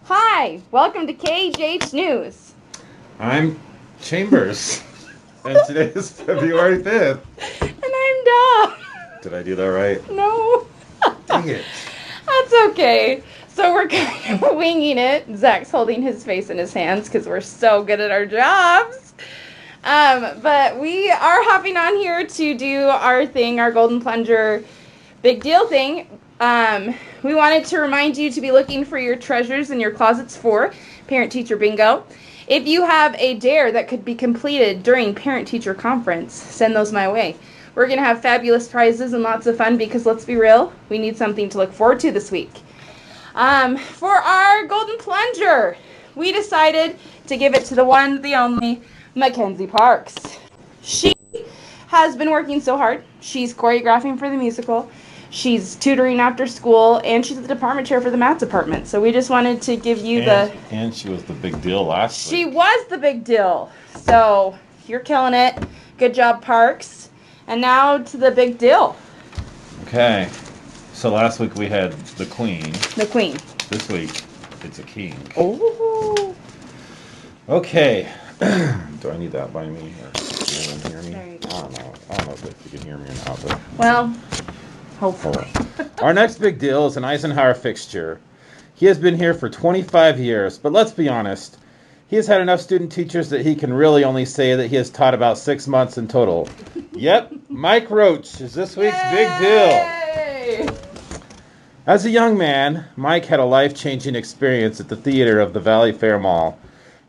Hi, welcome to KHH News. I'm Chambers, and today is February 5th. And I'm Daw. Did I do that right? No. Dang it. That's okay. So we're kind of winging it. Zach's holding his face in his hands because we're so good at our jobs. But we are hopping on here to do our thing, our Golden Plunger big deal thing. We wanted to remind you to be looking for your treasures in your closets for Parent-Teacher Bingo. If you have a dare that could be completed during Parent-Teacher Conference, send those my way. We're going to have fabulous prizes and lots of fun because, let's be real, we need something to look forward to this week. For our Golden Plunger, we decided to give it to the one, the only, Mackenzie Parks. She has been working so hard. She's choreographing for the musical. She's tutoring after school, and she's the department chair for the math department. So we just wanted to give you And she was the big deal last week. She was the big deal. So you're killing it. Good job, Parks. And now to the big deal. Okay. So last week we had the queen. The queen. This week it's a king. Oh. Okay. Do I need that by me? Or can anyone hear me? There you go. I don't know if you can hear me or not, but Well, hopefully. our next big deal is an Eisenhower fixture. He has been here for 25 years, but let's be honest. He has had enough student teachers that he can really only say that he has taught about 6 months in total. Yep, Mike Roach is this week's big deal. Yay! As a young man, Mike had a life-changing experience at the theater of the Valley Fair Mall.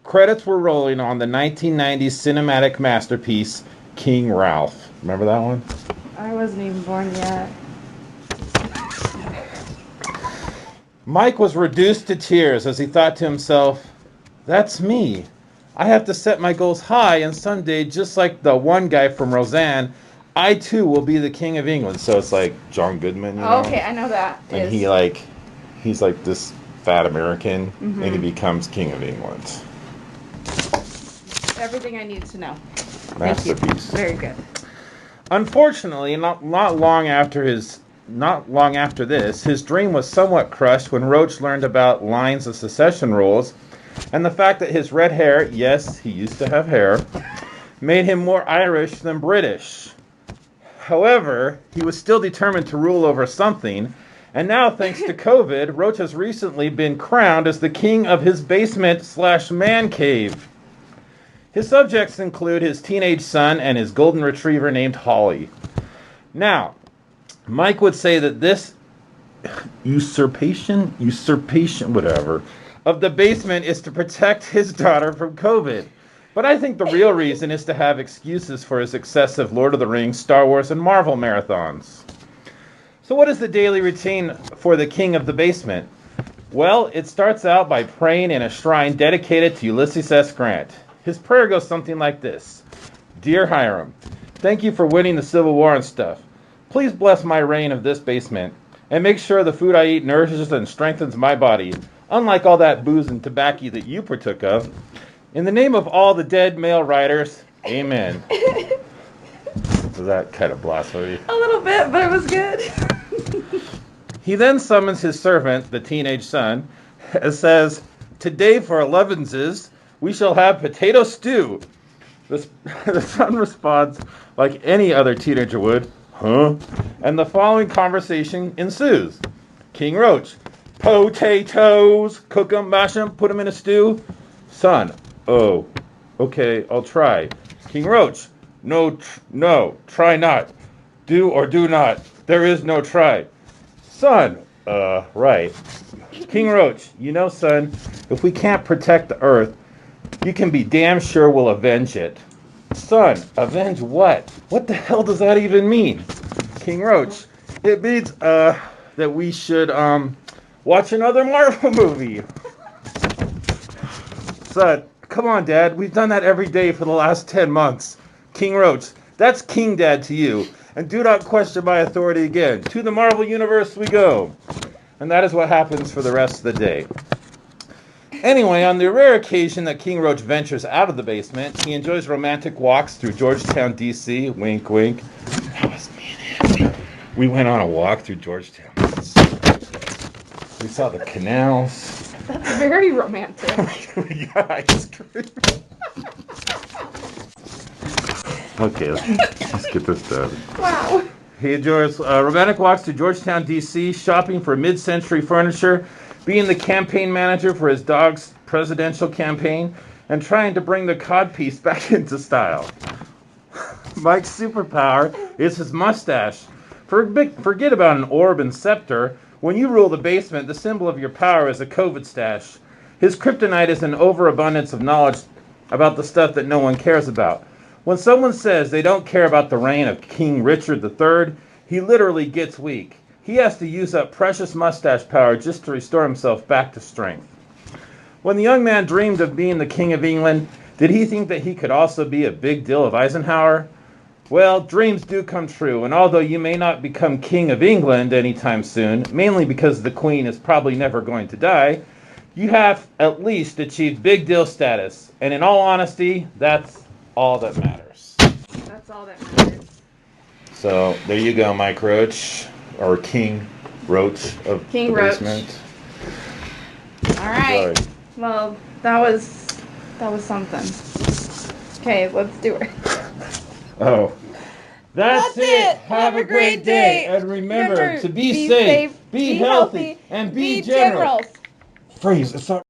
Credits were rolling on the 1990s cinematic masterpiece, King Ralph. Remember that one? I wasn't even born yet. Mike was reduced to tears as he thought to himself, that's me. I have to set my goals high, and someday, just like the one guy from Roseanne, I too will be the King of England. So it's like John Goodman, you know? Okay, I know that. And he's like this fat American, and he becomes King of England. Everything I need to know. Masterpiece. Very good. Unfortunately, not long after this, his dream was somewhat crushed when Roach learned about lines of succession rules, and the fact that his red hair, yes, he used to have hair, made him more Irish than British. However, he was still determined to rule over something, and now, thanks to COVID, Roach has recently been crowned as the king of his basement/man cave. His subjects include his teenage son and his golden retriever named Holly. Now, Mike would say that this usurpation, whatever, of the basement is to protect his daughter from COVID. But I think the real reason is to have excuses for his excessive Lord of the Rings, Star Wars, and Marvel marathons. So what is the daily routine for the king of the basement? Well, it starts out by praying in a shrine dedicated to Ulysses S. Grant. His prayer goes something like this. Dear Hiram, thank you for winning the Civil War and stuff. Please bless my reign of this basement, and make sure the food I eat nourishes and strengthens my body, unlike all that booze and tobacco that you partook of. In the name of all the dead male writers, amen. Was that kind of blasphemy? A little bit, but it was good. He then summons his servant, the teenage son, and says, today for 11s, we shall have potato stew. The son responds like any other teenager would, huh? And the following conversation ensues. King Roach, potatoes, cook 'em, mash 'em, put 'em in a stew. Son, oh, okay, I'll try. King Roach, no, try not. Do or do not. There is no try. Son, right. King Roach, you know, son, if we can't protect the earth, you can be damn sure we'll avenge it. Son, avenge what? What the hell does that even mean? King Roach, it means, that we should, watch another Marvel movie. Son, come on, Dad. We've done that every day for the last 10 months. King Roach, that's King Dad to you. And do not question my authority again. To the Marvel Universe we go. And that is what happens for the rest of the day. Anyway, on the rare occasion that King Roach ventures out of the basement, he enjoys romantic walks through Georgetown, D.C. Wink, wink. That was me and him. We went on a walk through Georgetown. We saw the canals. That's very romantic. We got ice cream. Okay, let's get this done. Wow. He enjoys romantic walks to Georgetown, D.C., shopping for mid-century furniture, being the campaign manager for his dog's presidential campaign, and trying to bring the codpiece back into style. Mike's superpower is his mustache. Forget about an orb and scepter. When you rule the basement, the symbol of your power is a COVID stash. His kryptonite is an overabundance of knowledge about the stuff that no one cares about. When someone says they don't care about the reign of King Richard III, he literally gets weak. He has to use up precious mustache power just to restore himself back to strength. When the young man dreamed of being the King of England, did he think that he could also be a big deal of Eisenhower? Well, dreams do come true, and although you may not become King of England anytime soon, mainly because the Queen is probably never going to die, you have at least achieved big deal status. And in all honesty, that's all that matters. That's all that matters. So there you go, Mike Roach, or King Roach of King the Roach. basement. All right. Enjoy. Well, that was something. Okay, let's do it. Oh. That's it. Have a great day. And remember to be safe, be healthy, and be generous. Phrase. It's not